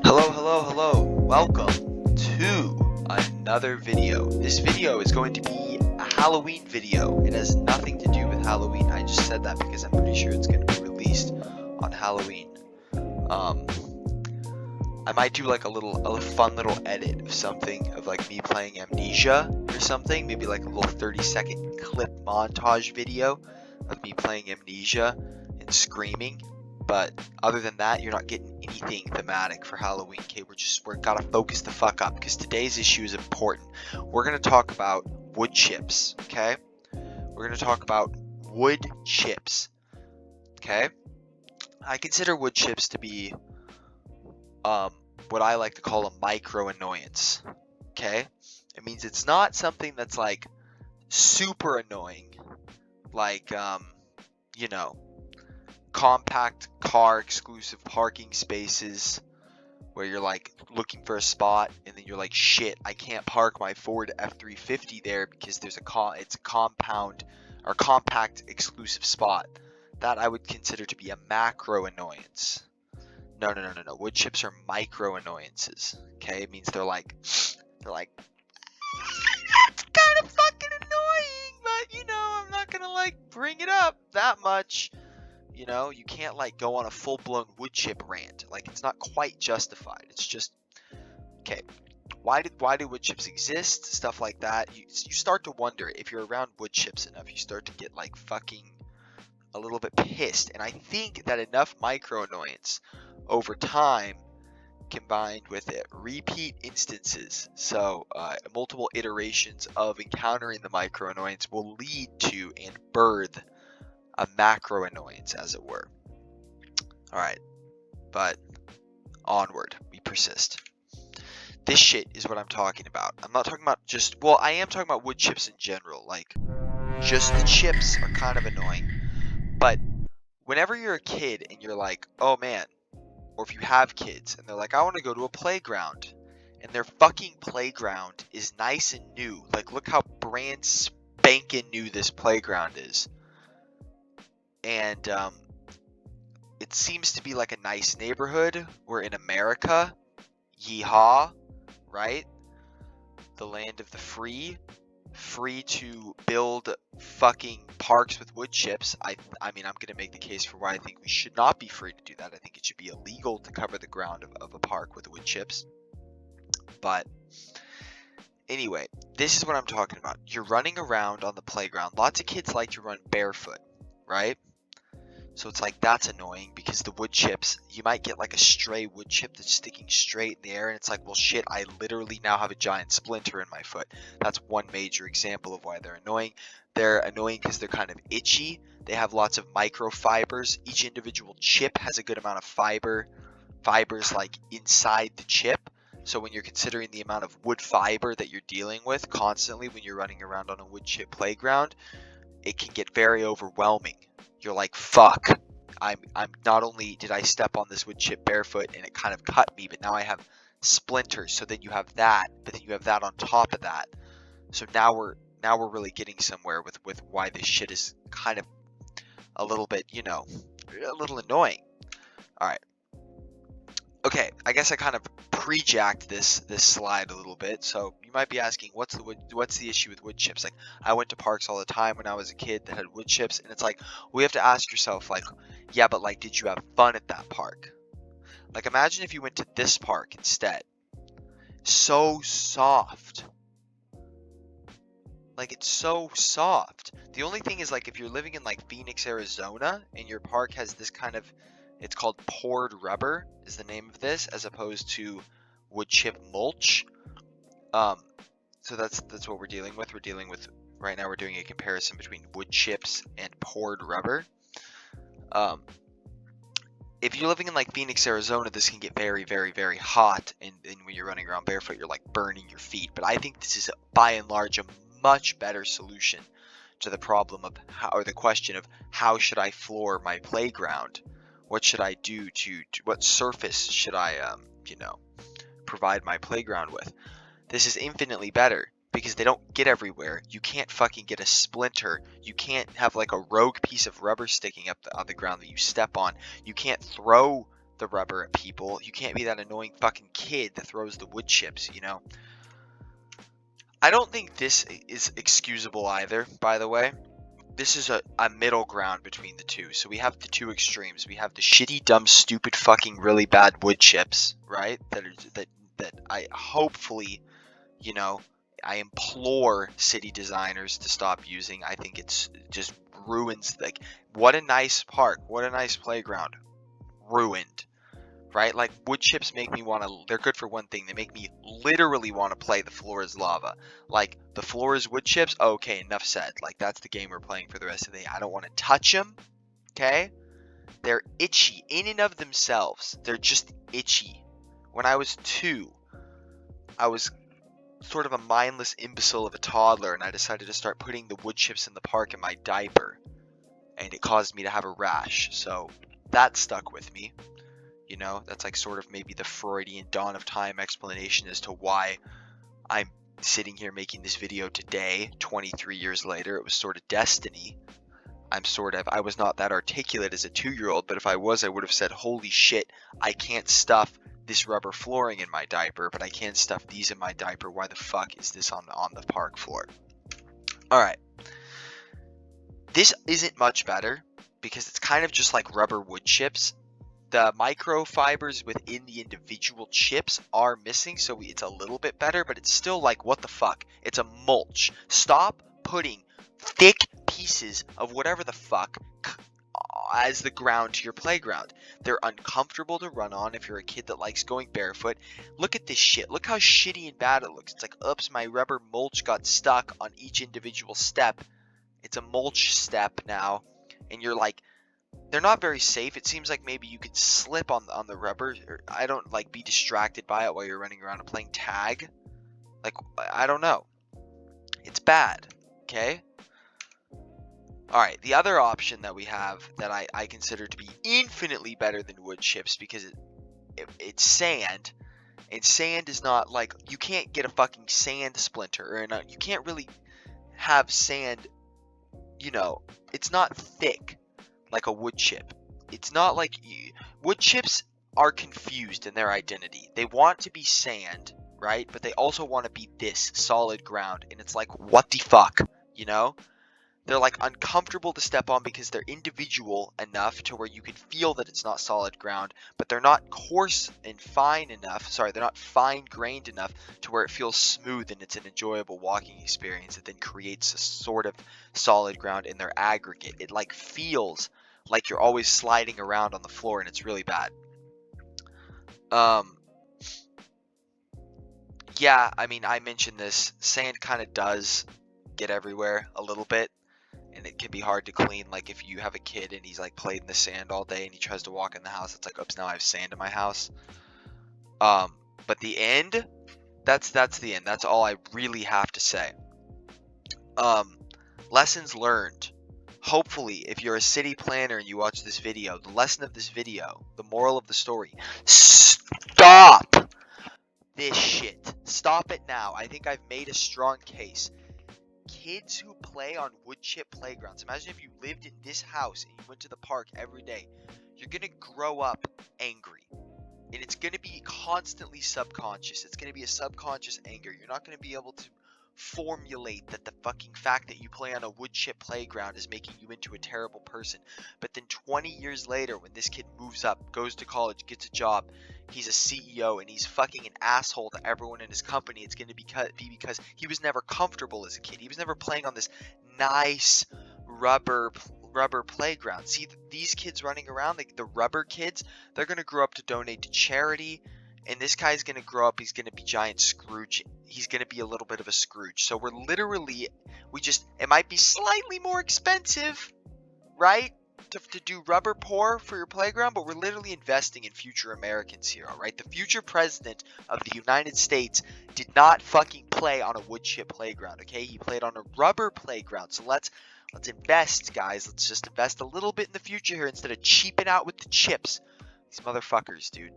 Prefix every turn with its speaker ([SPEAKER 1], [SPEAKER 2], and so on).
[SPEAKER 1] Hello, hello, hello. Welcome to another video. This video is going to be a Halloween video. It has nothing to do with Halloween. I just said that because I'm pretty sure it's going to be released on Halloween. I might do like a fun little edit of something of like me playing Amnesia or something. Maybe like a little 30-second clip montage video of me playing Amnesia and screaming. But other than that, you're not getting anything thematic for Halloween. Okay, we're gotta focus the fuck up because today's issue is important. We're gonna talk about wood chips. Okay, we're gonna talk about wood chips. Okay, I consider wood chips to be what I like to call a micro annoyance. Okay, it means it's not something that's like super annoying, like you know, compact car exclusive parking spaces where you're like looking for a spot and then you're like, shit, I can't park my Ford F350 there because there's it's a compound or compact exclusive spot. That I would consider to be a macro annoyance. No. Wood chips are micro annoyances. Okay, it means they're like it's kind of fucking annoying, but I'm not gonna like bring it up that much. You can't like go on a full-blown wood chip rant. Like, it's not quite justified. It's just, okay, why do wood chips exist? Stuff like that. You start to wonder if you're around wood chips enough. You start to get like fucking a little bit pissed. And I think that enough micro annoyance over time combined with it repeat instances, so multiple iterations of encountering the micro annoyance will lead to and birth a macro annoyance, as it were. Alright, but onward, we persist. This shit is what I'm talking about. I'm not talking about just, well, I am talking about wood chips in general. Like, just the chips are kind of annoying. But whenever you're a kid and you're like, oh man, or if you have kids and they're like, I want to go to a playground, and their fucking playground is nice and new. Like, look how brand spanking new this playground is. And it seems to be like a nice neighborhood. We're in America. Yeehaw, right? The land of the free. Free to build fucking parks with wood chips. I mean, I'm going to make the case for why I think we should not be free to do that. I think it should be illegal to cover the ground of a park with wood chips. But anyway, this is what I'm talking about. You're running around on the playground. Lots of kids like to run barefoot, right? So it's like, that's annoying because the wood chips, you might get like a stray wood chip that's sticking straight in the air, and it's like, well shit, I literally now have a giant splinter in my foot. That's one major example of why they're annoying. They're annoying because they're kind of itchy. They have lots of microfibers. Each individual chip has a good amount of fibers like inside the chip. So when you're considering the amount of wood fiber that you're dealing with constantly when you're running around on a wood chip playground, it can get very overwhelming. You're like, fuck, I'm not only did I step on this wood chip barefoot and it kind of cut me, but now I have splinters. So then you have that, but then you have that on top of that. So now we're really getting somewhere with why this shit is kind of a little bit, a little annoying. All right. Okay, I guess I kind of pre-jacked this slide a little bit. So you might be asking, what's the issue with wood chips? Like, I went to parks all the time when I was a kid that had wood chips, and it's like, we have to ask yourself, like, yeah, but like, did you have fun at that park? Like, imagine if you went to this park instead. So soft. Like, it's so soft. The only thing is, like, if you're living in like Phoenix, Arizona, and your park has this kind of, it's called poured rubber is the name of this, as opposed to wood chip mulch. So that's what we're dealing with. Right now we're doing a comparison between wood chips and poured rubber. If you're living in like Phoenix, Arizona, this can get very, very, very hot, and when you're running around barefoot, you're like burning your feet. But I think this is by and large a much better solution to the problem of the question of how should I floor my playground? What should I do to what surface should I provide my playground with? This is infinitely better because they don't get everywhere. You can't fucking get a splinter. You can't have like a rogue piece of rubber sticking up on the ground that you step on. You can't throw the rubber at people. You can't be that annoying fucking kid that throws the wood chips, you know? I don't think this is excusable either, by the way. This is a middle ground between the two. So we have the two extremes. We have the shitty, dumb, stupid, fucking, really bad wood chips, right? That I hopefully, you know, I implore city designers to stop using. I think it's just ruins. Like, what a nice park, what a nice playground, ruined. Right? Like, wood chips make me want to, they're good for one thing. They make me literally want to play the floor is lava. Like, the floor is wood chips? Okay, enough said. Like, that's the game we're playing for the rest of the day. I don't want to touch them, okay? They're itchy in and of themselves. They're just itchy. When I was 2, I was sort of a mindless imbecile of a toddler, and I decided to start putting the wood chips in the park in my diaper. And it caused me to have a rash. So, that stuck with me. You know, that's like sort of maybe the Freudian dawn of time explanation as to why I'm sitting here making this video today, 23 years later. It was sort of destiny. I was not that articulate as a 2-year-old, but if I was, I would have said, holy shit, I can't stuff this rubber flooring in my diaper, but I can stuff these in my diaper. Why the fuck is this on the park floor? All right. This isn't much better because it's kind of just like rubber wood chips. The microfibers within the individual chips are missing, so it's a little bit better, but it's still like, what the fuck? It's a mulch. Stop putting thick pieces of whatever the fuck as the ground to your playground. They're uncomfortable to run on if you're a kid that likes going barefoot. Look at this shit. Look how shitty and bad it looks. It's like, oops, my rubber mulch got stuck on each individual step. It's a mulch step now, and you're like, they're not very safe. It seems like maybe you could slip on the rubber. Or I don't like be distracted by it while you're running around and playing tag. Like, I don't know. It's bad. Okay. All right. The other option that we have that I consider to be infinitely better than wood chips because it's sand, and sand is not like, you can't get a fucking sand splinter, or you can't really have sand. You know, it's not thick like a wood chip. It's not like wood chips are confused in their identity. They want to be sand, right? But they also want to be this solid ground. And it's like, what the fuck? You know? They're like uncomfortable to step on because they're individual enough to where you can feel that it's not solid ground, but they're not coarse and fine enough. Sorry, they're not fine grained enough to where it feels smooth and it's an enjoyable walking experience. It then creates a sort of solid ground in their aggregate. It like feels like you're always sliding around on the floor, and it's really bad. Yeah, I mean, I mentioned this. Sand kind of does get everywhere a little bit, and it can be hard to clean. Like if you have a kid and he's like played in the sand all day and he tries to walk in the house, it's like, oops, now I have sand in my house. But the end, that's the end. That's all I really have to say. Lessons learned. Hopefully, if you're a city planner and you watch this video, the lesson of this video, the moral of the story, stop this shit. Stop it now. I think I've made a strong case. Kids who play on wood chip playgrounds. Imagine if you lived in this house and you went to the park every day. You're going to grow up angry. And it's going to be constantly subconscious. It's going to be a subconscious anger. You're not going to be able to formulate that the fucking fact that you play on a wood chip playground is making you into a terrible person. But then 20 years later, when this kid moves up, goes to college, gets a job, he's a CEO, and he's fucking an asshole to everyone in his company, it's going to be because he was never comfortable as a kid. He was never playing on this nice rubber playground. See, these kids running around, the rubber kids, they're going to grow up to donate to charity. And this guy's going to grow up, he's going to be giant Scrooge. He's going to be a little bit of a Scrooge. So we're literally, it might be slightly more expensive, right? To do rubber pour for your playground, but we're literally investing in future Americans here, all right? The future president of the United States did not fucking play on a wood chip playground, okay? He played on a rubber playground. So let's invest, guys. Let's just invest a little bit in the future here instead of cheaping out with the chips. These motherfuckers, dude.